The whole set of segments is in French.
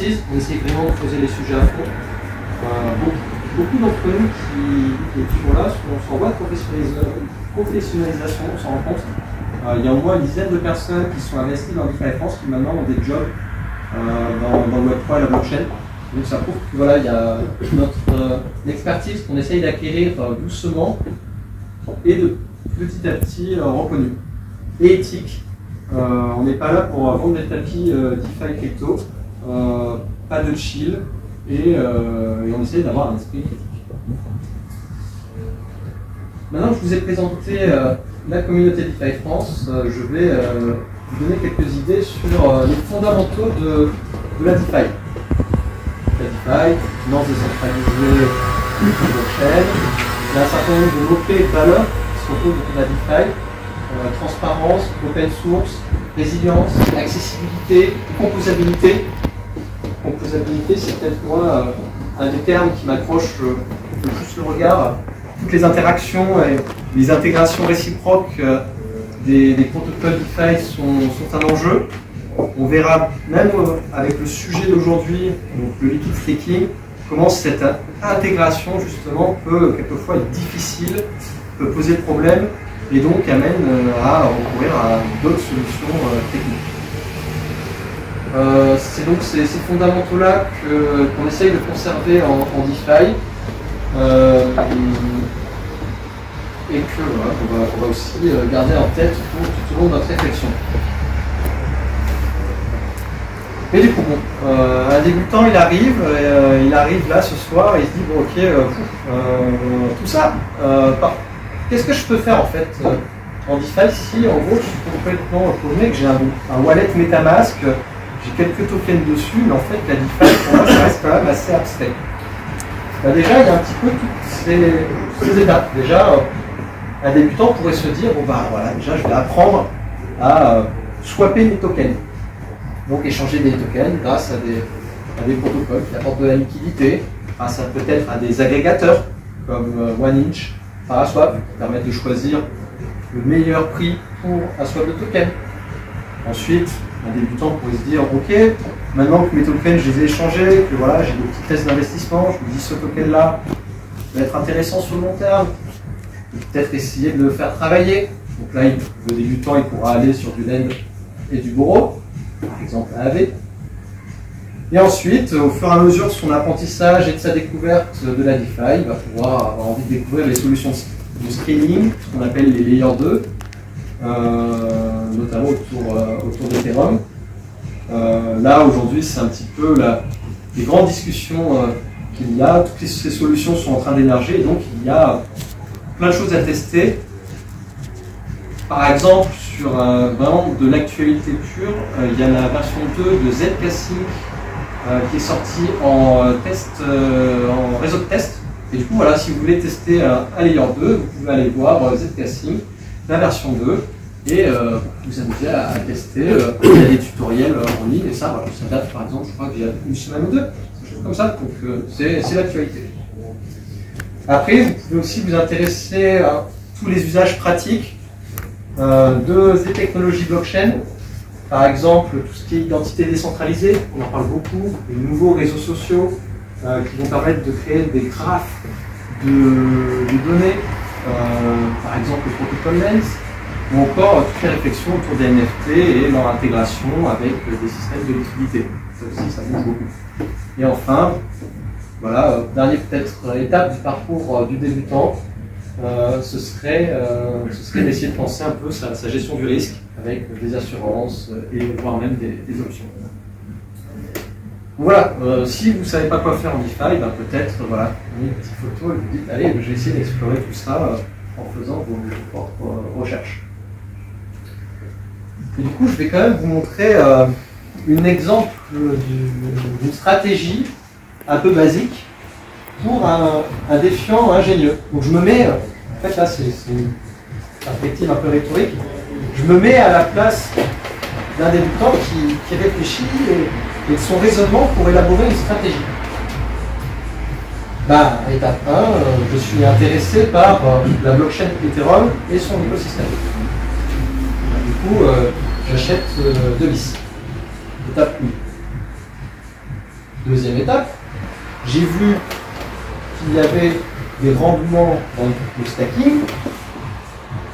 expertise, on essaie vraiment de creuser les sujets à fond. Beaucoup d'entre nous qui sont là sont en voie de professionnalisation, on s'en rend compte. Il y a au moins une dizaine de personnes qui sont investies dans DeFi France qui maintenant ont des jobs dans le Web3 et la blockchain. Donc ça prouve que voilà, il y a notre expertise qu'on essaye d'acquérir doucement et de petit à petit reconnue. Et éthique. On n'est pas là pour vendre des tapis DeFi crypto, pas de chill, et on essaie d'avoir un esprit critique. Maintenant que je vous ai présenté la communauté DeFi France, je vais vous donner quelques idées sur les fondamentaux de la DeFi. La DeFi, finance décentralisée, blockchain, il y a un certain nombre de mots-clés et de valeurs qui se retrouvent dans la DeFi. Transparence, open source, résilience, accessibilité, composabilité. Composabilité, c'est peut-être moi un des termes qui m'accroche le plus le regard. Toutes les interactions et les intégrations réciproques des protocoles DeFi sont un enjeu. On verra même avec le sujet d'aujourd'hui, donc le liquid staking, comment cette intégration justement peut quelquefois être difficile, peut poser problème, et donc amène à recourir à d'autres solutions techniques. C'est donc ces fondamentaux-là qu'on essaye de conserver en DeFi et qu'on va aussi garder en tête tout au long de notre réflexion. Et du coup, bon, un débutant, il arrive là ce soir et il se dit, bon ok, tout ça, qu'est-ce que je peux faire en fait en DeFi si en gros je suis complètement paumé, que j'ai un wallet MetaMask, j'ai quelques tokens dessus, mais en fait la DeFi pour moi ça reste quand même assez abstrait. Déjà il y a un petit peu toutes ces étapes. Déjà un débutant pourrait se dire bon bah voilà, déjà je vais apprendre à swapper mes tokens. Donc échanger des tokens grâce à des protocoles qui apportent de la liquidité, grâce à peut-être à des agrégateurs comme OneInch, Paraswap, qui permettent de choisir le meilleur prix pour un swap de token. Ensuite, un débutant pourrait se dire ok, maintenant que mes tokens je les ai échangés, que voilà, j'ai des petits tests d'investissement, je me dis ce token là va être intéressant sur le long terme, je vais peut-être essayer de le faire travailler. Donc là, le débutant il pourra aller sur du lend et du borrow, par exemple AAV. Et ensuite, au fur et à mesure de son apprentissage et de sa découverte de la DeFi, il va pouvoir avoir envie de découvrir les solutions de scaling, ce qu'on appelle les layers 2, notamment autour d'Ethereum. Là, aujourd'hui, c'est un petit peu les grandes discussions qu'il y a. Toutes ces solutions sont en train d'émerger, donc il y a plein de choses à tester. Par exemple, sur vraiment de l'actualité pure, il y a la version 2 de ZK-Sync qui est sortie en réseau de test. Et du coup, voilà, si vous voulez tester un layer 2, vous pouvez aller voir ZK-Sync, la version 2, et vous amuser à tester. Il y a des tutoriels en ligne, et ça, voilà, ça date par exemple, je crois qu'il y a une semaine ou deux, quelque chose comme ça, donc c'est l'actualité. Après, vous pouvez aussi vous intéresser à tous les usages pratiques des technologies blockchain. Par exemple, tout ce qui est identité décentralisée, on en parle beaucoup, les nouveaux réseaux sociaux qui vont permettre de créer des graphes de données, par exemple le protocole Lens, ou encore toutes les réflexions autour des NFT et leur intégration avec des systèmes de liquidité. Ça aussi, ça bouge beaucoup. Et enfin, voilà, dernière peut-être étape du parcours du débutant, ce serait d'essayer de penser un peu sa gestion du risque avec des assurances et voire même des options. Voilà, si vous ne savez pas quoi faire en DeFi, ben peut-être voilà, une petite photo et vous dites allez, je vais essayer d'explorer tout ça en faisant vos propres recherches. Et du coup, je vais quand même vous montrer un exemple d'une stratégie un peu basique pour un défiant ingénieux. Donc je me mets, en fait là c'est une perspective un peu rhétorique, je me mets à la place d'un débutant qui réfléchit et de son raisonnement pour élaborer une stratégie. Bah, étape 1, je suis intéressé par la blockchain Ethereum et son écosystème. Du coup, j'achète 2 bis. Étape 1. Deuxième étape, j'ai vu qu'il y avait des rendements dans le stacking,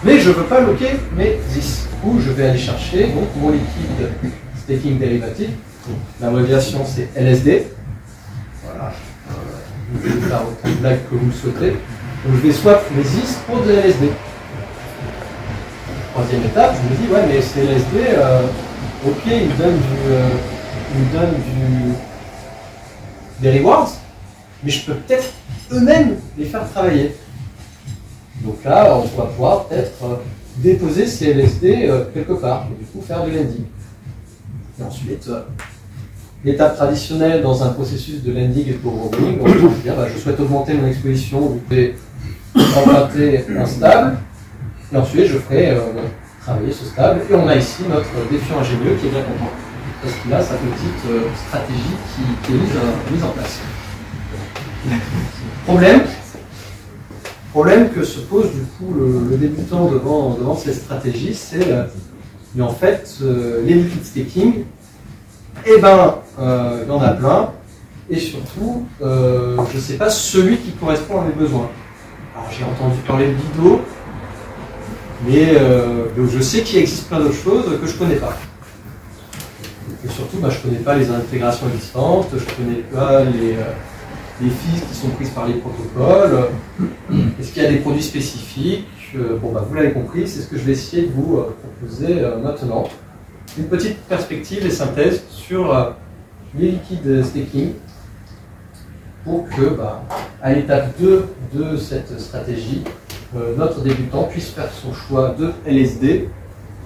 mais je ne veux pas loquer mes ZIS. Du coup, je vais aller chercher donc, mon liquide staking dérivatif. L'abréviation c'est LSD. Voilà. Vous pouvez faire autant de blagues que vous le souhaitez. Donc je vais swap mes ZIS pour de LSD. Troisième étape, je me dis, ouais, mais ces LSD, ok, ils me donnent des rewards, mais je peux peut-être eux-mêmes les faire travailler. Donc là, on va pouvoir peut-être déposer ces LSD quelque part, et du coup faire du lending. Et ensuite, l'étape traditionnelle dans un processus de lending et de borrowing, on va dire, bah, je souhaite augmenter mon exposition, je vais emprunter un stable, et ensuite je ferai travailler ce stable. Et on a ici notre défiant ingénieux qui est bien content, parce qu'il a sa petite stratégie qui est mise en place. Problème que se pose du coup le débutant devant cette stratégie, c'est mais en fait les liquid staking, eh ben il y en a plein, et surtout je ne sais pas celui qui correspond à mes besoins. Alors j'ai entendu parler de Lido, mais je sais qu'il existe plein d'autres choses que je ne connais pas. Et surtout, bah, je ne connais pas les intégrations existantes, je ne connais pas les fees qui sont prises par les protocoles. Est-ce qu'il y a des produits spécifiques? Bon, bah, vous l'avez compris, c'est ce que je vais essayer de vous proposer maintenant. Une petite perspective et synthèse sur les liquides staking pour que, bah, à l'étape 2 de cette stratégie, notre débutant puisse faire son choix de LSD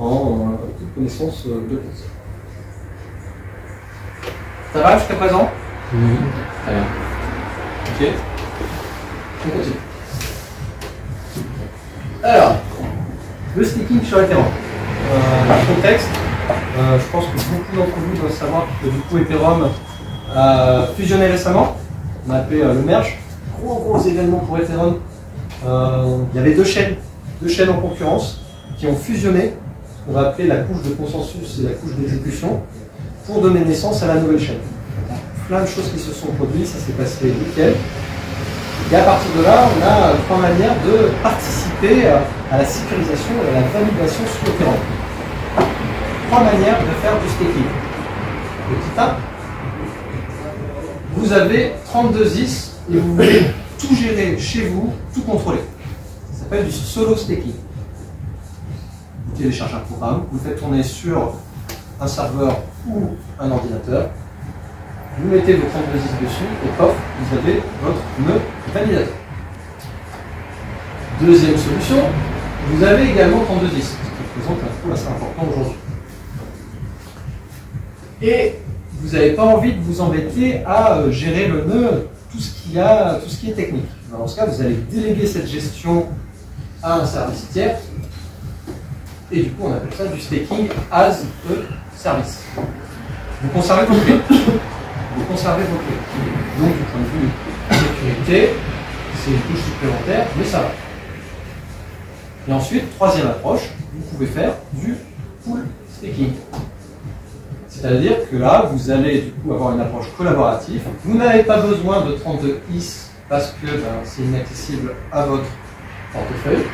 en toute connaissance de cause. Ça va jusqu'à présent? Oui. Très bien. Ok. On continue. Alors, le staking sur Ethereum. Le contexte, je pense que beaucoup d'entre vous doivent savoir que du coup Ethereum a fusionné récemment. On a appelé le merge. Gros événement pour Ethereum. Il y avait deux chaînes en concurrence qui ont fusionné, ce qu'on va appeler la couche de consensus et la couche d'exécution, pour donner naissance à la nouvelle chaîne. Plein de choses qui se sont produites, ça s'est passé nickel. Et à partir de là, on a trois manières de participer à la sécurisation et à la validation sur Ethereum. Trois manières de faire du staking. Petit A, vous avez 32 ZIS et vous voulez tout gérer chez vous, tout contrôler. Ça s'appelle du solo staking. Vous téléchargez un programme, vous le faites tourner sur un serveur ou un ordinateur, vous mettez vos 32 ZIS dessus et paf, vous avez votre nœud validateur. Deuxième solution, vous avez également 32 ZIS, ce qui représente un coût assez important aujourd'hui. Et vous n'avez pas envie de vous embêter à gérer le nœud, tout ce qui est technique. Dans ce cas, vous allez déléguer cette gestion à un service tiers, et du coup, on appelle ça du staking as a service. Vous conservez vos clés. Donc, du point de vue sécurité, c'est une couche supplémentaire, mais ça va. Et ensuite, troisième approche, vous pouvez faire du pool staking. C'est-à-dire que là, vous allez du coup avoir une approche collaborative. Vous n'avez pas besoin de 32 IS parce que c'est inaccessible à votre portefeuille.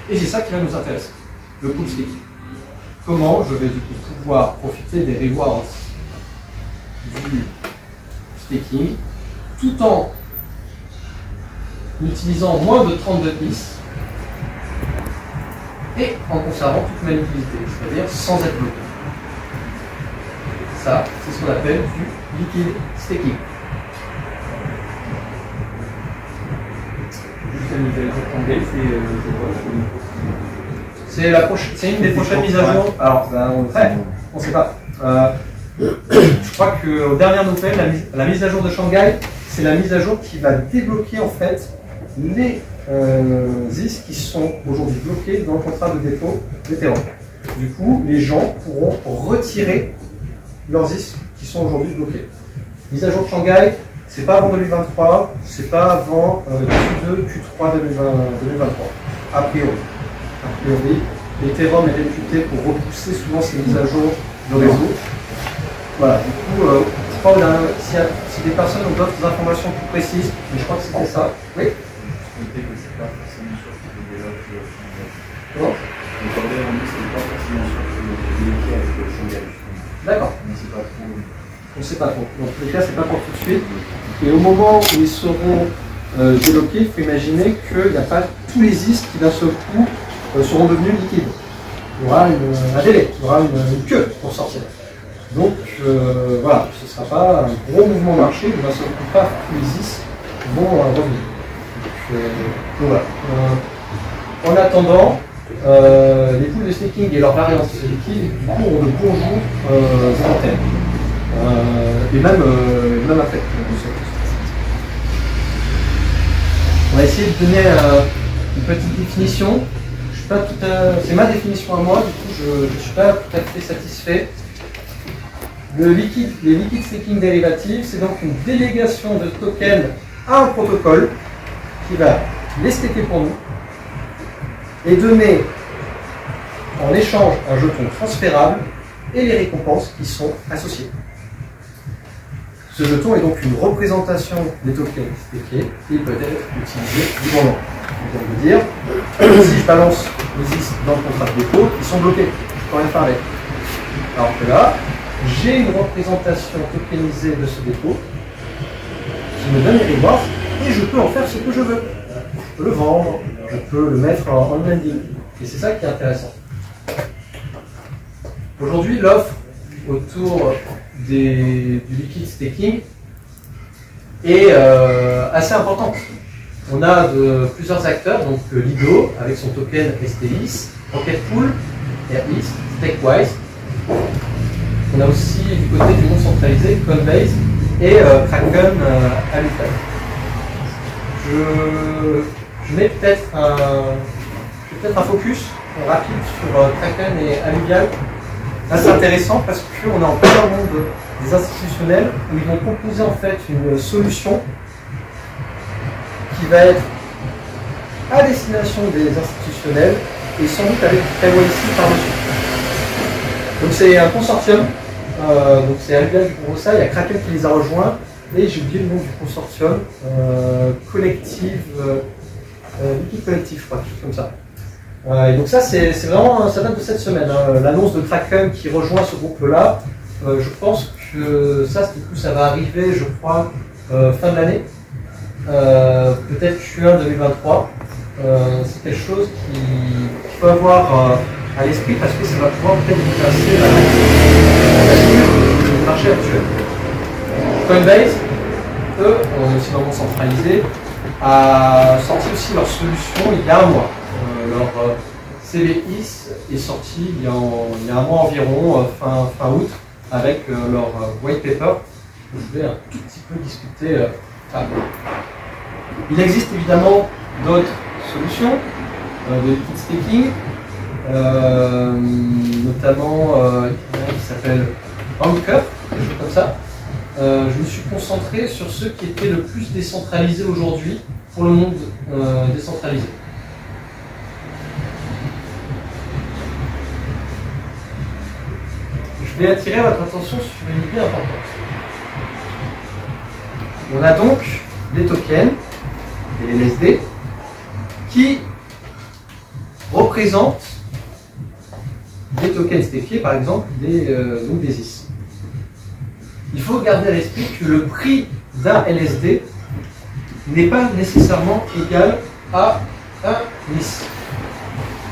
Et c'est ça qui va nous intéresser, le pool staking. Comment je vais du coup pouvoir profiter des rewards du staking tout en utilisant moins de 32 IS et en conservant toute ma liquidité, c'est-à-dire sans être bloqué. Ça, c'est ce qu'on appelle du liquid staking. C'est une des prochaines mises à jour. Alors, on ne sait pas. Je crois qu'aux dernières nouvelles, la mise à jour de Shanghai, c'est la mise à jour qui va débloquer en fait les ZIS qui sont aujourd'hui bloqués dans le contrat de dépôt d'Ethereum. Du coup, les gens pourront retirer leurs ZIS qui sont aujourd'hui bloqués. Mise à jour de Shanghai, c'est pas avant 2023, c'est pas avant Q2, Q3 2023. A priori. Ethereum est réputé pour repousser souvent ces mises à jour de réseau. Voilà, du coup, je sais pas si des personnes ont d'autres informations plus précises, mais je crois que c'était ça. Oui. Comment? D'accord. On ne sait pas trop. Dans tous les cas, c'est pas pour tout de suite. Et au moment où ils seront débloqués, il faut imaginer qu'il n'y a pas tous les is qui d'un seul coup seront devenus liquides. Il y aura un délai, il y aura une queue pour sortir. Donc voilà, ce ne sera pas un gros mouvement marché, mais d'un seul coup, pas tous les is vont revenir. Donc voilà. En attendant, les poules de staking et leurs variantes liquides du coup, ont de bons jours volontaires. Et même après. On va essayer de donner une petite définition. C'est ma définition à moi, du coup je ne suis pas tout à fait satisfait. Les liquid staking dérivatives, c'est donc une délégation de tokens à un protocole qui va les staker pour nous et donner en échange un jeton transférable et les récompenses qui sont associées. Ce jeton est donc une représentation des tokens stakés et peut être utilisé librement. Donc on veut dire, si je balance les is dans le contrat de dépôt, ils sont bloqués, je ne peux rien faire avec. Alors que là, j'ai une représentation tokenisée de ce dépôt qui me donne les rewards et je peux en faire ce que je veux. Je peux le vendre, je peux le mettre en lending. Et c'est ça qui est intéressant. Aujourd'hui, l'offre autour du liquid staking est assez importante. On a plusieurs acteurs, donc Lido avec son token STIS, Rocketpool, Airlist, Stakewise. On a aussi du côté du non centralisé Coinbase et Kraken Alupay. Je mets peut-être un focus rapide sur Kraken et Alluvial. Là, c'est intéressant parce qu'on est en plein monde des institutionnels où ils vont proposer en fait une solution qui va être à destination des institutionnels et sans doute avec KYC par-dessus. Donc c'est un consortium, donc c'est Alluvial qui propose ça, il y a Kraken qui les a rejoints et j'ai oublié le nom du consortium, Collective, Liquid Collective, je crois, quelque chose comme ça. Et donc ça, c'est vraiment, ça date de cette semaine, hein, l'annonce de Kraken qui rejoint ce groupe-là. Je pense que ça va arriver, je crois, fin de l'année, peut-être Q1 2023. C'est quelque chose qu'il faut avoir à l'esprit parce que ça va pouvoir peut-être dépasser la marché actuel. Coinbase, eux, aussi vraiment centralisé, a sorti aussi leur solution il y a un mois. Leur CBIS est sorti il y a un mois environ, fin août, avec leur white paper. Je vais un tout petit peu discuter après. Il existe évidemment d'autres solutions de liquid staking, notamment qui s'appelle Anchor, quelque chose comme ça. Je me suis concentré sur ceux qui étaient le plus décentralisés aujourd'hui pour le monde décentralisé. Je vais attirer votre attention sur une idée importante. On a donc des tokens, des LSD, qui représentent des tokens stakés, par exemple, donc des IS. Il faut garder à l'esprit que le prix d'un LSD n'est pas nécessairement égal à un IS.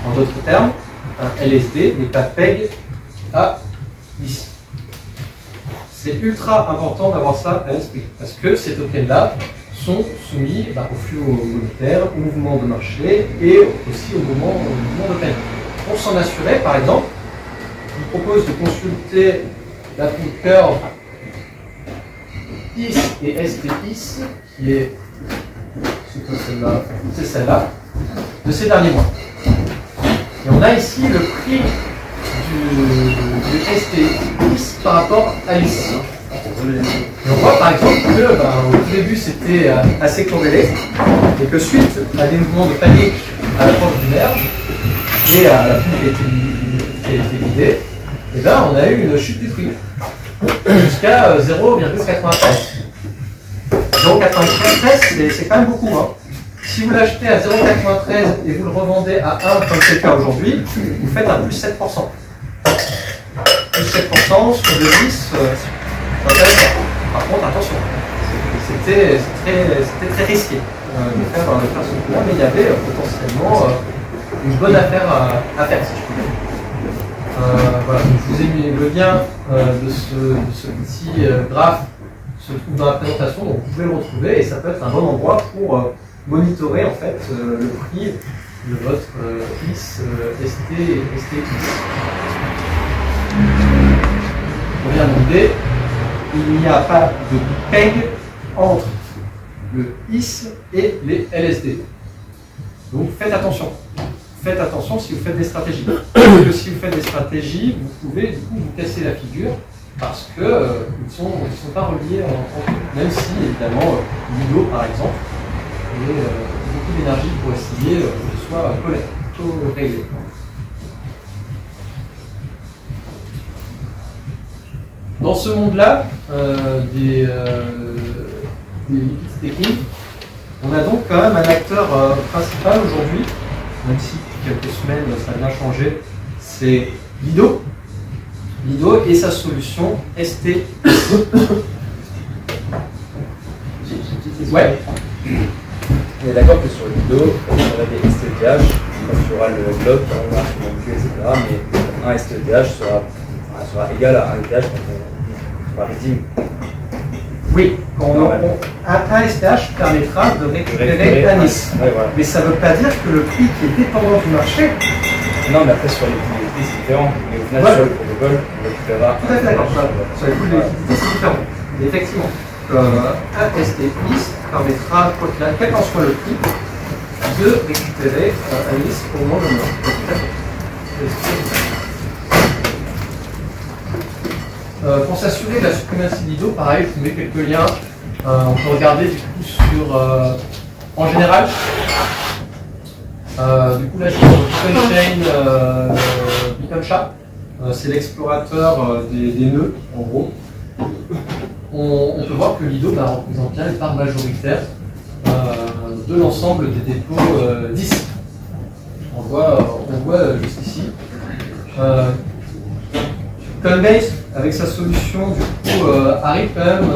En d'autres termes, un LSD n'est pas peg à IS. C'est ultra important d'avoir ça à l'esprit, parce que ces tokens-là sont soumis au flux monétaire, au mouvement de marché et aussi au mouvement de paiement. Pour s'en assurer, par exemple, je vous propose de consulter la curve IS et STIS, qui est celle-là, de ces derniers mois. Et on a ici le prix du STIS par rapport à IS. Et on voit par exemple que au tout début c'était assez corrélé et que suite à des mouvements de panique à l'approche du nerf et à la poule qui a été vidée, et on a eu une chute du prix. jusqu'à 0,93. 0,93, c'est quand même beaucoup. Hein. Si vous l'achetez à 0,93 et vous le revendez à 1, comme c'est le cas aujourd'hui, vous faites un plus 7%. Plus 7% sur le 10, c'est intéressant. Par contre, attention, c'était très risqué de faire ce coup-là, mais il y avait potentiellement une bonne affaire à faire, si je puis dire. Voilà, je vous ai mis le lien de ce petit graphe se trouve dans la présentation, donc vous pouvez le retrouver et ça peut être un bon endroit pour monitorer en fait le prix de votre IS STX. On vient de noter, il n'y a pas de PEG entre le IS et les LSD. Donc faites attention. Faites attention si vous faites des stratégies. Parce que si vous faites des stratégies, vous pouvez du coup vous casser la figure parce qu'ils ne sont pas reliés entre eux. Même si, évidemment, l'IDO, par exemple, et beaucoup d'énergie pour essayer que ce soit co-réglé. Dans ce monde-là, des liquides staking, on a donc quand même un acteur principal aujourd'hui, même si depuis quelques semaines ça a bien changé, c'est Lido. Lido et sa solution ST. Ouais. On est d'accord que sur Lido, on aurait des STDH, donc il y aura le bloc, on marque etc. Mais un STDH sera égal à un ETH quand on va résumer. Oui, un STH permettra de récupérer un IS. Ouais, voilà. Mais ça ne veut pas dire que le prix qui est dépendant du marché. Non, mais après sur les prix c'est différent. Mais au final, ouais. sur le protocole, on récupérera. Tout à fait d'accord. Sur les coûts de liquidité, c'est différent. Mais effectivement, un STX permettra, quel qu'en soit le prix, de récupérer un IS au moment de pour s'assurer de la suprématie Lido, pareil, je vous mets quelques liens. On peut regarder du coup sur, en général, du coup là je suis sur Bitcoin Chain Bitcoin. C'est l'explorateur des nœuds, en gros. On peut voir que Lido représente bien les parts majoritaires de l'ensemble des dépôts 10. On voit juste ici. Coinbase, avec sa solution, du coup, arrive quand même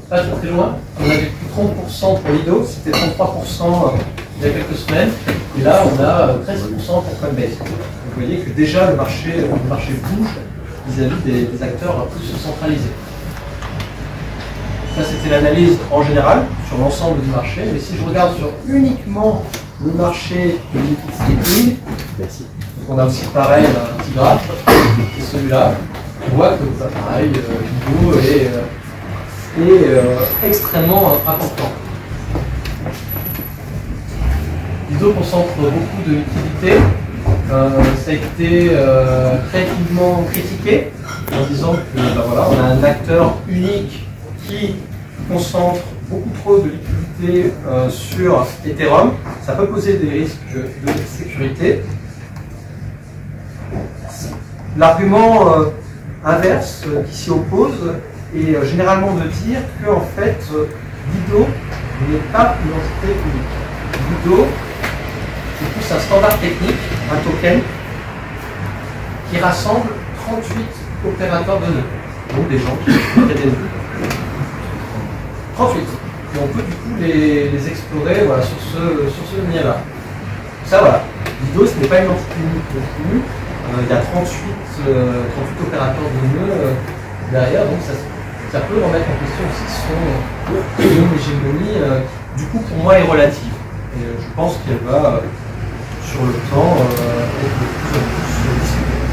pas très loin. On avait plus 30% pour Lido, c'était 33% il y a quelques semaines. Et là, on a 13% pour Coinbase. Vous voyez que déjà le marché bouge vis-à-vis des acteurs plus centralisés. Ça, c'était l'analyse en général sur l'ensemble du marché. Mais si je regarde sur uniquement le marché de liquid staking, on a aussi pareil un petit graphe, qui est celui-là. On voit que pareil, Lido est extrêmement important. Lido concentre beaucoup de liquidités. Ça a été très vivement critiqué en disant que voilà, on a un acteur unique qui concentre beaucoup trop de liquidités sur Ethereum. Ça peut poser des risques de sécurité. L'argument inverse qui s'y oppose est généralement de dire que en fait, Lido n'est pas une entité unique. Lido, c'est plus un standard technique, un token, qui rassemble 38 opérateurs de nœuds, donc des gens qui créent des nœuds. 38. Et on peut du coup les explorer voilà, sur ce lien-là. Ça voilà, Lido ce n'est pas une entité unique non plus. Il y a 38 opérateurs de nœuds derrière, donc ça peut remettre en question aussi son hégémonie, du coup pour moi est relative. Et je pense qu'elle va, sur le temps, être de plus en plus discutée.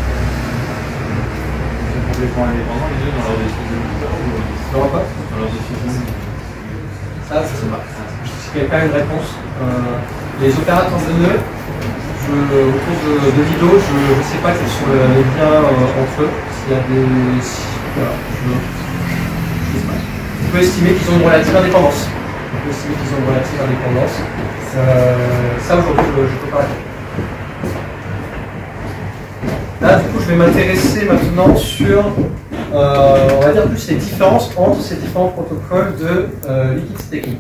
C'est complètement indépendant les deux dans leur décision de Dans quoi dans leur décision. Ça, je sais pas. Il n'y a pas une réponse. Les opérateurs de nœuds, autour de Lido, je ne sais pas quels sont les liens entre eux. S'il y a des. Voilà, je sais pas. On peut estimer qu'ils ont une relative indépendance. Ça aujourd'hui, je ne peux pas répondre. Là, du coup, je vais m'intéresser maintenant sur on va dire plus les différences entre ces différents protocoles de liquid staking.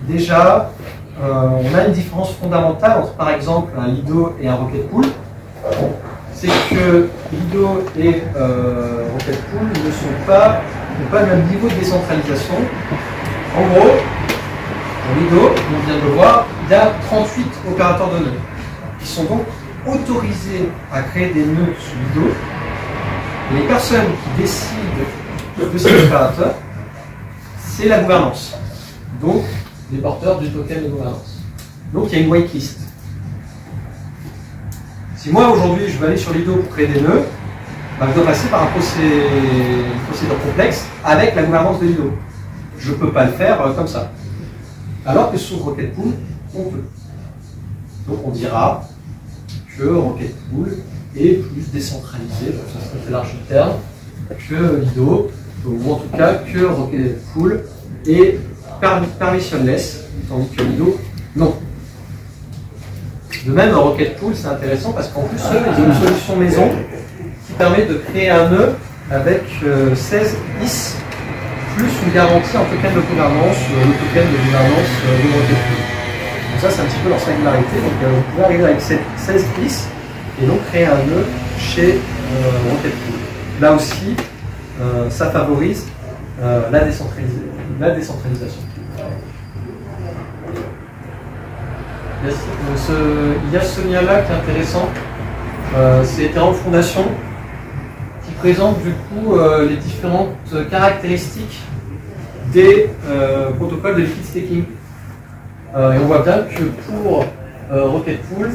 Déjà, on a une différence fondamentale entre par exemple un Lido et un Rocket Pool. C'est que Lido et Rocket Pool n'ont pas le même niveau de décentralisation. En gros, dans Lido, on vient de le voir, il y a 38 opérateurs de nœuds qui sont donc autorisés à créer des nœuds sur Lido. Et les personnes qui décident de ces opérateurs, c'est la gouvernance. Donc, les porteurs du token de gouvernance. Donc, il y a une whitelist. Si moi, aujourd'hui, je veux aller sur Lido pour créer des nœuds, bah, je dois passer par une procédure complexe avec la gouvernance de Lido. Je ne peux pas le faire comme ça. Alors que sur Rocket Pool, on peut. Donc, on dira que Rocket Pool est plus décentralisé, ça c'est large terme, que Lido, ou en tout cas que Rocket Pool est permissionless, tandis que Lido, non. De même, Rocket Pool, c'est intéressant parce qu'en plus, ils ont une solution maison qui permet de créer un nœud avec 16 IS plus une garantie en token de gouvernance, le token de gouvernance de Rocket Pool. Donc ça, c'est un petit peu leur singularité. Donc vous pouvez arriver avec 16 IS et donc créer un nœud chez Rocket Pool. Là aussi, ça favorise la décentralisation. Il y a ce lien-là qui est intéressant. C'est Ethereum Foundation qui présente du coup les différentes caractéristiques des protocoles de liquid staking. Et on voit bien que pour Rocket Pool,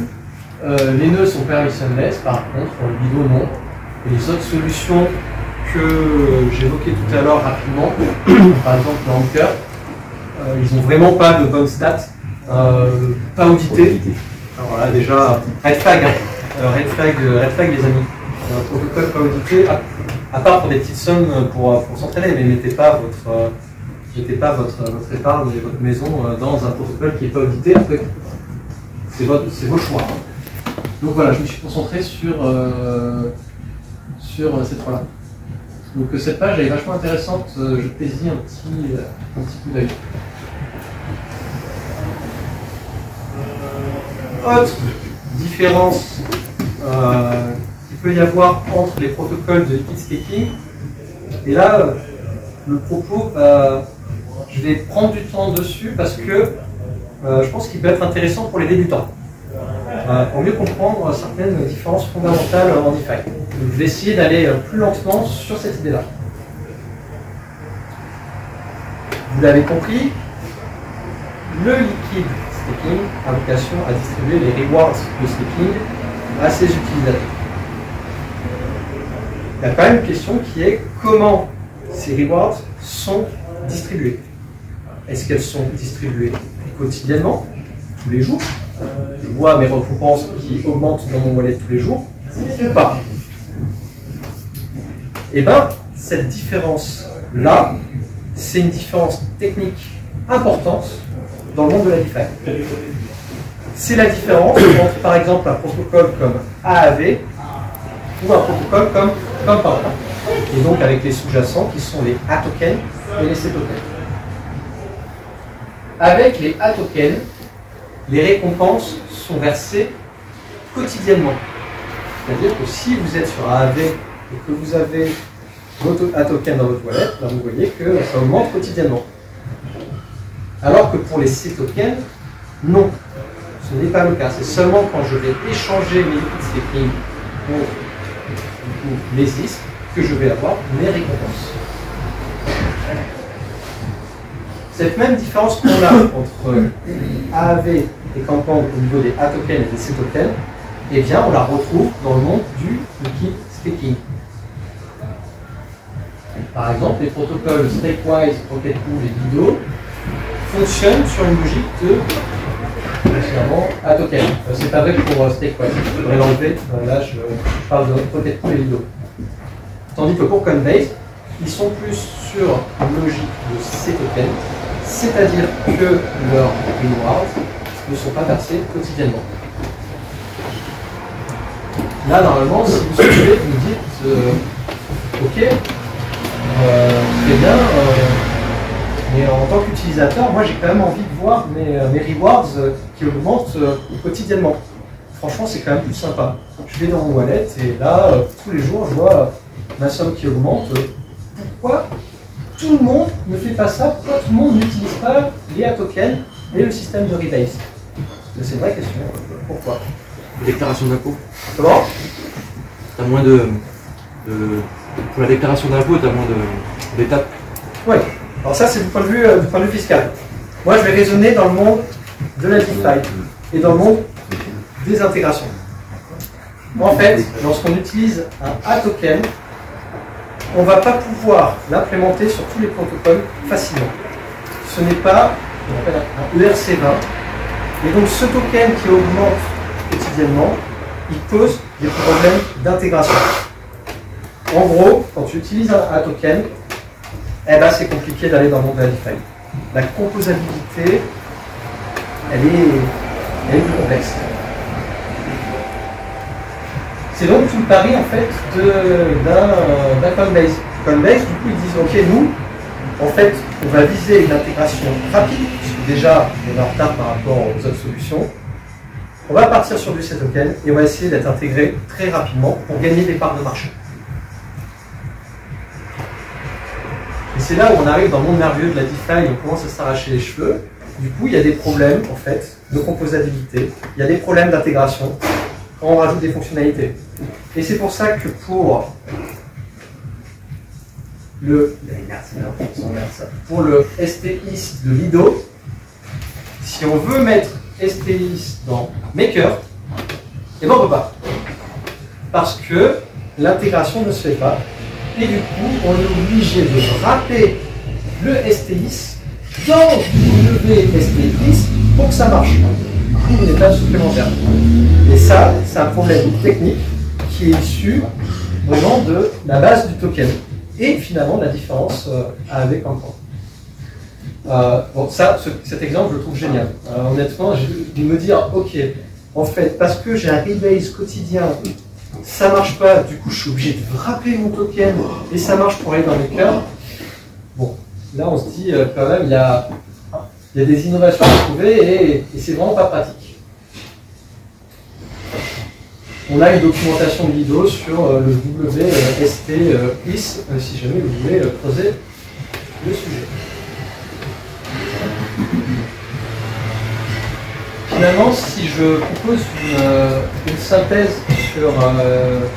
les nœuds sont permissionless, par contre Lido non. Et les autres solutions que j'évoquais tout à l'heure rapidement, par exemple le Anchor, ils n'ont vraiment pas de bonnes stats. Pas audité. Alors là déjà, red flag les amis. Un protocole pas audité, à part pour des petites sommes pour s'entraîner, mais mettez pas votre épargne et votre maison dans un protocole qui n'est pas audité. C'est vos choix. Donc voilà, je me suis concentré sur ces trois-là. Donc cette page elle est vachement intéressante, jetez-y un petit coup d'œil. Autre différence qu'il peut y avoir entre les protocoles de liquid staking, et là, le propos, je vais prendre du temps dessus parce que je pense qu'il peut être intéressant pour les débutants, pour mieux comprendre certaines différences fondamentales en DeFi. Donc, je vais essayer d'aller plus lentement sur cette idée-là. Vous l'avez compris, le liquid staking a vocation à distribuer les rewards de staking à ses utilisateurs. Il y a quand même une question qui est comment ces rewards sont distribués. Est-ce qu'elles sont distribuées quotidiennement, tous les jours? Je vois mes récompenses qui augmentent dans mon wallet tous les jours, ou pas? Et bien, cette différence-là, c'est une différence technique importante dans le monde de la DeFi. C'est la différence entre, par exemple, un protocole comme AAV ou un protocole comme Compound. Et donc avec les sous-jacents qui sont les A-tokens et les C-tokens. Avec les A-tokens, les récompenses sont versées quotidiennement. C'est-à-dire que si vous êtes sur AAV et que vous avez votre A-token dans votre wallet, là vous voyez que ça augmente quotidiennement. Alors que pour les C-tokens, non, ce n'est pas le cas. C'est seulement quand je vais échanger mes liquid staking pour les IS que je vais avoir mes récompenses. Cette même différence qu'on a entre AAV et Compound au niveau des A-tokens et des C-tokens, eh bien on la retrouve dans le monde du liquid staking. Par exemple, les protocoles Stakewise, Rocket Pool et Lido fonctionnent sur une logique de A-token. C'est pas vrai pour Stakewise, je devrais l'enlever. Là, je parle de Rocket Pool et Lido. Tandis que pour Coinbase, ils sont plus sur une logique de C-token, c'est-à-dire que leurs rewards ne sont pas versés quotidiennement. Là, normalement, si vous suivez, vous me dites OK, très bien, mais en tant qu'utilisateur, moi j'ai quand même envie de voir mes rewards qui augmentent quotidiennement. Franchement, c'est quand même plus sympa. Je vais dans mon wallet et là, tous les jours, je vois ma somme qui augmente. Pourquoi tout le monde ne fait pas ça? Pourquoi tout le monde n'utilise pas les tokens et le système de rebase? C'est une vraie question. Pourquoi? Déclaration d'impôt. Comment? T'as moins de. Pour la déclaration d'impôt, t'as moins d'étapes. Oui. Alors ça, c'est du point de vue fiscal. Moi, je vais raisonner dans le monde de la DeFi et dans le monde des intégrations. En fait, lorsqu'on utilise un A-token, on ne va pas pouvoir l'implémenter sur tous les protocoles facilement. Ce n'est pas ce qu'on appelle un ERC20. Et donc ce token qui augmente quotidiennement, il pose des problèmes d'intégration. En gros, quand tu utilises un token, eh ben, c'est compliqué d'aller dans le monde de la DeFi. La composabilité, elle est plus complexe. C'est donc tout le pari en fait d'un Coinbase. Coinbase, du coup, ils disent OK, nous, en fait, on va viser une intégration rapide, puisque déjà on est en retard par rapport aux autres solutions. On va partir sur du C-token et on va essayer d'être intégré très rapidement pour gagner des parts de marché. Et c'est là où on arrive dans le monde merveilleux de la DeFi et on commence à s'arracher les cheveux. Du coup, il y a des problèmes en fait de composabilité, il y a des problèmes d'intégration quand on rajoute des fonctionnalités. Et c'est pour ça que pour le STIs de Lido, si on veut mettre STIs dans Maker, et ben on ne peut pas. Parce que l'intégration ne se fait pas. Et du coup, on est obligé de wrapper le STIs dans le STIs pour que ça marche. Du coup, une étape supplémentaire. Et ça, c'est un problème technique qui est issu vraiment de la base du token. Et finalement, la différence avec un point. Bon, ça, cet exemple, je le trouve génial. Honnêtement, de me dire, OK, en fait, parce que j'ai un rebase quotidien, ça marche pas, du coup, je suis obligé de wrapper mon token et ça marche pour aller dans mes cœurs. Bon, là, on se dit, quand même, il y a des innovations à trouver et c'est vraiment pas pratique. On a une documentation de Lido sur le WST-IS, si jamais vous voulez creuser le sujet. Finalement, si je propose une synthèse sur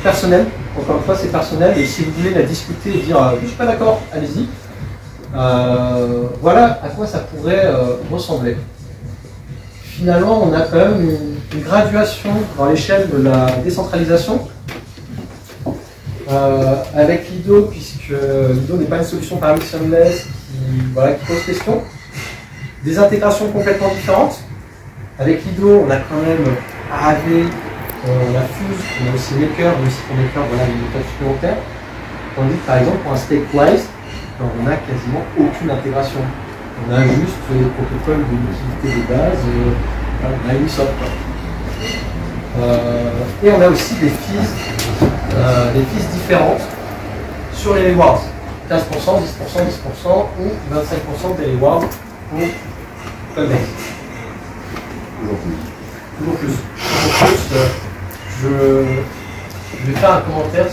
personnel, encore une fois c'est personnel, et si vous voulez la discuter et dire je ne suis pas d'accord, allez-y, voilà à quoi ça pourrait ressembler. Finalement, on a quand même une graduation dans l'échelle de la décentralisation avec Lido, puisque Lido n'est pas une solution permissionless qui pose question. Des intégrations complètement différentes. Avec Lido, on a quand même AAV, on a Fuse, on a aussi Maker, mais aussi pour Maker, voilà, une méthode supplémentaire. Tandis que par exemple, pour un Stakewise, on n'a quasiment aucune intégration. On a juste les protocoles de l'utilité de base, on a Uniswap. Et on a aussi des fees différentes sur les rewards. 15%, 10%, 10% ou 25% des rewards pour Coinbase. Toujours plus. Je vais faire un commentaire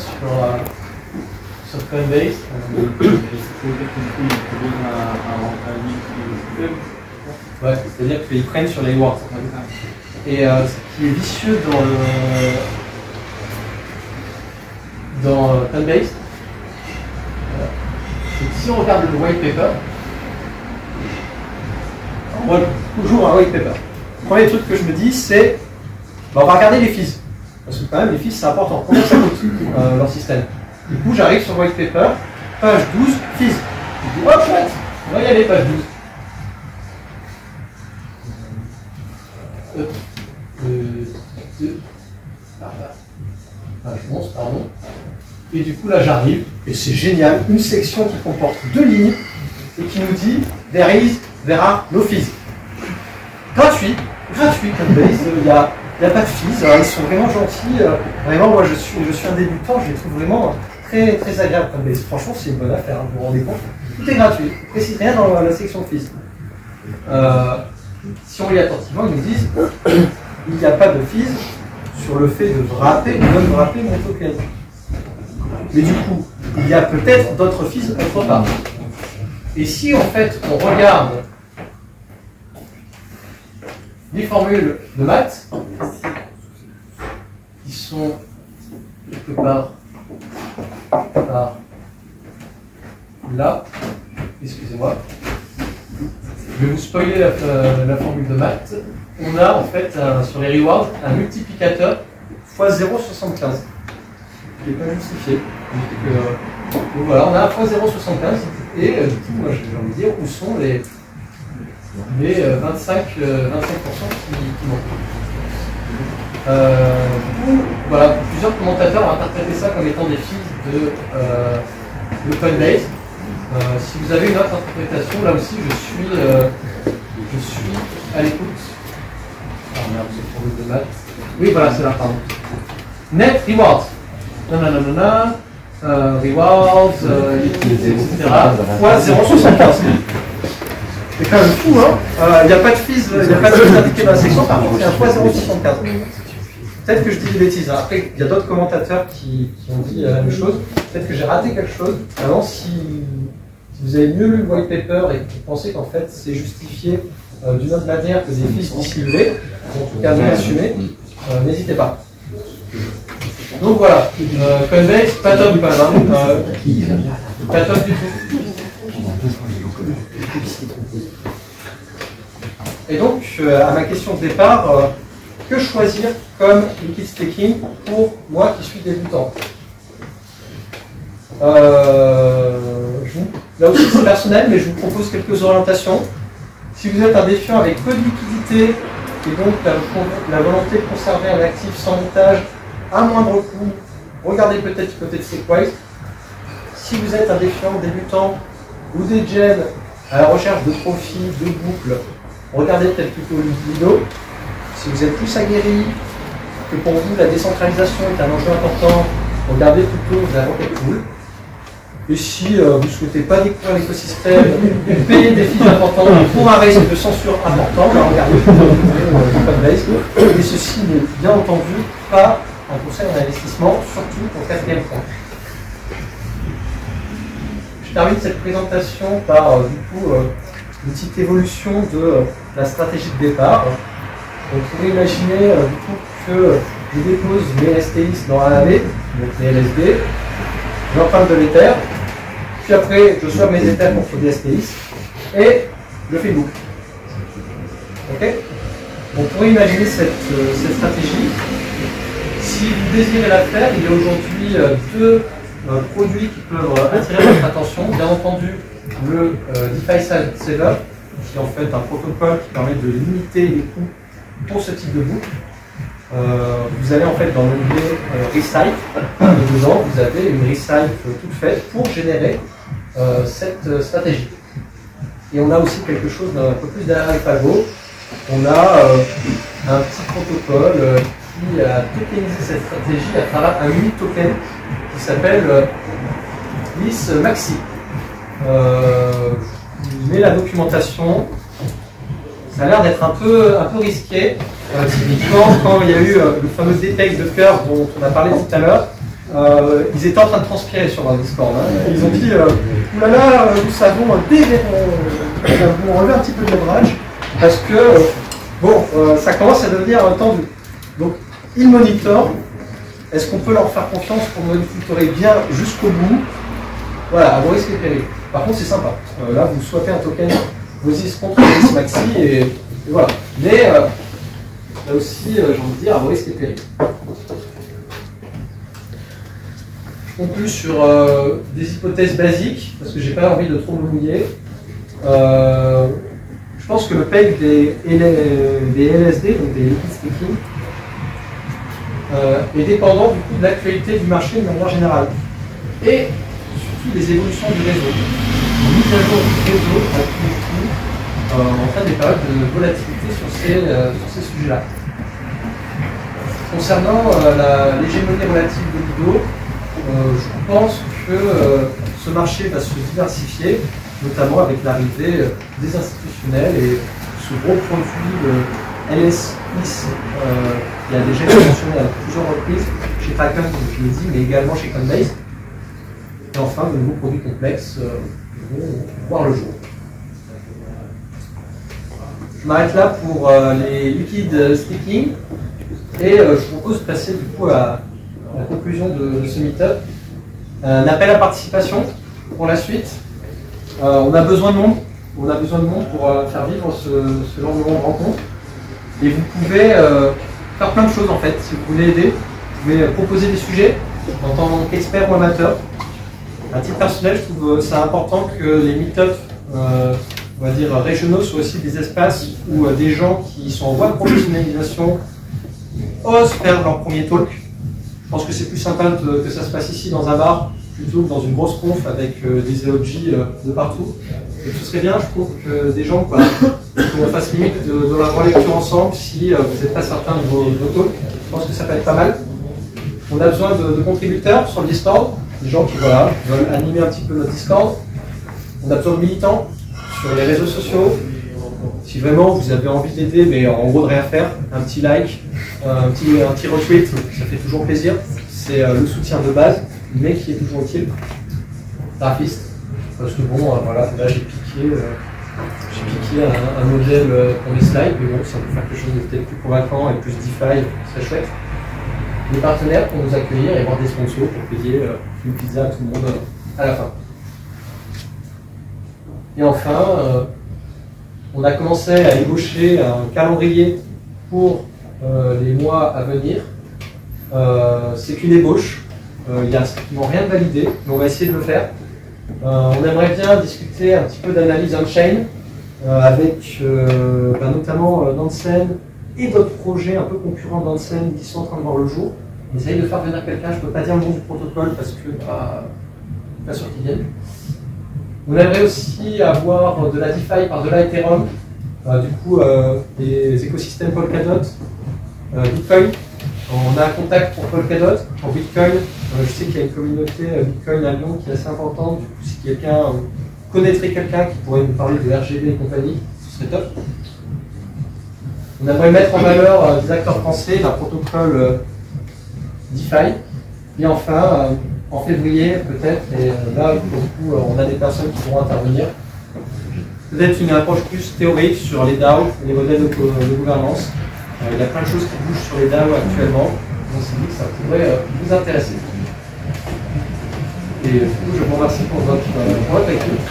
sur Coinbase. Ouais, c'est-à-dire qu'ils prennent sur les rewards. Et ce qui est vicieux dans Coinbase, c'est que si on regarde le white paper, moi toujours un white paper. Le premier truc que je me dis, c'est on va regarder les fees. Parce que quand même, les fees, c'est important. Combien ça coûte leur système? Du coup, j'arrive sur White Paper, page 12, fees. Je dis, hop, chouette, on va y aller, page 12. Page 11, pardon. Et du coup, là, j'arrive, et c'est génial, une section qui comporte 2 lignes, et qui nous dit, there are no fees. Gratuit, Coinbase, il y a Il n'y a pas de fees, ils sont vraiment gentils. Vraiment, moi je suis un débutant, je les trouve vraiment très, très agréables. Mais franchement, c'est une bonne affaire, hein, vous vous rendez compte. Tout est gratuit, je ne précise rien dans la section fees. Si on lit attentivement, ils nous disent il n'y a pas de fees sur le fait de wrapper ou non wrapper mon token. Mais du coup, il y a peut-être d'autres fees autre part. Et si en fait on regarde les formules de maths, qui sont quelque part par là, excusez-moi, je vais vous spoiler la formule de maths. On a en fait sur les rewards un multiplicateur x 0,75 qui n'est pas justifié. Donc voilà, on a un x 0,75 et du coup, moi j'ai envie de dire où sont les 25% qui manquent. Du coup, voilà, plusieurs commentateurs ont interprété ça comme étant des fees de Coinbase. Si vous avez une autre interprétation, là aussi je suis à l'écoute. Ah merde, c'est pour le de maths. Oui, voilà, c'est là, pardon. Net rewards. Rewards, etc. Fois 0,75. C'est quand même fou, hein. Il n'y a pas de fees, il n'y a pas de fees indiqué dans la section, par contre, il y a un fois 0,75. Peut-être que je dis des bêtises. Après, il y a d'autres commentateurs qui ont dit la même chose. Peut-être que j'ai raté quelque chose. Avant, si vous avez mieux lu le white paper et que vous pensez qu'en fait c'est justifié d'une autre manière que des fees dissimulés, en tout cas non assumés, n'hésitez pas. Donc voilà, Coinbase, pas top quand même, pas top du tout. Et donc, à ma question de départ, que choisir comme liquid staking pour moi qui suis débutant? Là aussi c'est personnel, mais je vous propose quelques orientations. Si vous êtes un défiant avec peu de liquidité et donc la volonté de conserver un actif sans montage à moindre coût, regardez peut-être du côté de Stackwise. Si vous êtes un défiant débutant ou des gens à la recherche de profits, de boucles, regardez peut-être plutôt Lido. Si vous êtes plus aguerri, que pour vous la décentralisation est un enjeu important, regardez plutôt vers Rocketpool. Et si vous ne souhaitez pas découvrir l'écosystème, payer des fees importants pour un risque de censure important, regardez plutôt Coinbase. Et ceci n'est bien entendu pas un conseil en investissement, surtout pour le quatrième point. Je termine cette présentation par une petite évolution de la stratégie de départ. On pourrait imaginer du coup que je dépose mes STX dans AAV, donc les LSD, j'emprunte de l'Ether, puis après je swap mes Ethers contre des STX et je fais boucle. Ok? On pourrait imaginer cette stratégie. Si vous désirez la faire, il y a aujourd'hui deux produits qui peuvent attirer votre attention. Bien entendu, le DeFi Saver, qui est en fait un protocole qui permet de limiter les coûts pour ce type de boucle. Vous allez en fait dans l'onglet Recycle, et dedans vous avez une Recycle toute faite pour générer cette stratégie. Et on a aussi quelque chose d'un peu plus derrière les fagots. On a un petit protocole qui a tokenisé cette stratégie à travers un unique token qui s'appelle LIS Maxi. Je mets la documentation. Ça a l'air d'être un peu risqué. Typiquement, quand il y a eu le fameux détect de cœur dont on a parlé tout à l'heure, ils étaient en train de transpirer sur leur Discord. Hein. Ils ont dit oulala, nous savons vous enlever un petit peu de leverage parce que bon, ça commence à devenir tendu. Donc, ils monitorent. Est-ce qu'on peut leur faire confiance pour monitorer bien jusqu'au bout? Voilà, à vos risques et périls. Par contre, c'est sympa. Là, vous swappez un token Vosis contre Vosis Maxi et voilà. Mais là aussi, j'ai envie de dire, à vos risques et périls. Je conclue sur des hypothèses basiques, parce que j'ai pas envie de trop me mouiller. Je pense que le peg des LSD, donc des liquid staking, est dépendant du coup de l'actualité du marché de manière générale. Et surtout des évolutions du réseau. La mise à jour du réseau a tout entraîne des périodes de volatilité sur ces sujets-là. Concernant l'hégémonie relative de Lido, je pense que ce marché va se diversifier, notamment avec l'arrivée des institutionnels et ce gros produit LS IS qui a déjà été mentionné à plusieurs reprises chez Kraken, comme je l'ai dit, mais également chez Coinbase. Et enfin, de nouveaux produits complexes vont voir le jour. Je m'arrête là pour les liquid staking et je vous propose de passer du coup à la conclusion de ce meet-up. Un appel à participation pour la suite. On a besoin de monde. On a besoin de monde pour faire vivre ce genre de rencontre. Et vous pouvez faire plein de choses en fait. Si vous voulez aider, vous pouvez proposer des sujets en tant qu'expert ou amateur. À titre personnel, je trouve ça important que les meet-up, on va dire régionaux, soient aussi des espaces où des gens qui sont en voie de professionnalisation osent faire leur premier talk. Je pense que c'est plus sympa que ça se passe ici dans un bar plutôt que dans une grosse conf avec des EOG de partout. Et ce serait bien, je trouve, que des gens qu'on fasse limite de la relecture ensemble si vous n'êtes pas certain de vos talks. Je pense que ça peut être pas mal. On a besoin de contributeurs sur le Discord, des gens qui veulent animer un petit peu notre Discord. On a besoin de militants sur les réseaux sociaux. Si vraiment vous avez envie d'aider, mais en gros de rien faire, un petit like, un petit retweet, ça fait toujours plaisir. C'est le soutien de base, mais qui est toujours utile. Graphiste. Parce que bon, voilà, là j'ai piqué un modèle pour mes slides, mais bon, si on peut faire quelque chose de peut-être plus convaincant et plus DeFi, ce serait chouette. Les partenaires pour nous accueillir et voir des sponsors pour payer une pizza à tout le monde à la fin. Et enfin, on a commencé à ébaucher un calendrier pour les mois à venir. C'est qu'une ébauche. Il n'y a strictement rien de validé, mais on va essayer de le faire. On aimerait bien discuter un petit peu d'analyse on-chain avec notamment Nansen et d'autres projets un peu concurrents d'Ansen qui sont en train de voir le jour. On essaye de faire venir quelqu'un, je ne peux pas dire le nom du protocole parce que pas sûr qu'il vienne. On aimerait aussi avoir de la DeFi par-delà Ethereum, des écosystèmes Polkadot, Bitcoin. On a un contact pour Polkadot, pour Bitcoin. Je sais qu'il y a une communauté Bitcoin à Lyon qui est assez importante. Du coup, si quelqu'un connaîtrait quelqu'un qui pourrait nous parler de RGB et compagnie, ce serait top. On aimerait mettre en valeur des acteurs français d'un protocole DeFi. Et enfin, en février, peut-être, et là, pour le coup, on a des personnes qui pourront intervenir. Peut-être une approche plus théorique sur les DAO, les modèles de gouvernance. Il y a plein de choses qui bougent sur les DAO actuellement. On s'est dit que ça pourrait vous intéresser. Et du coup, je vous remercie pour votre écoute.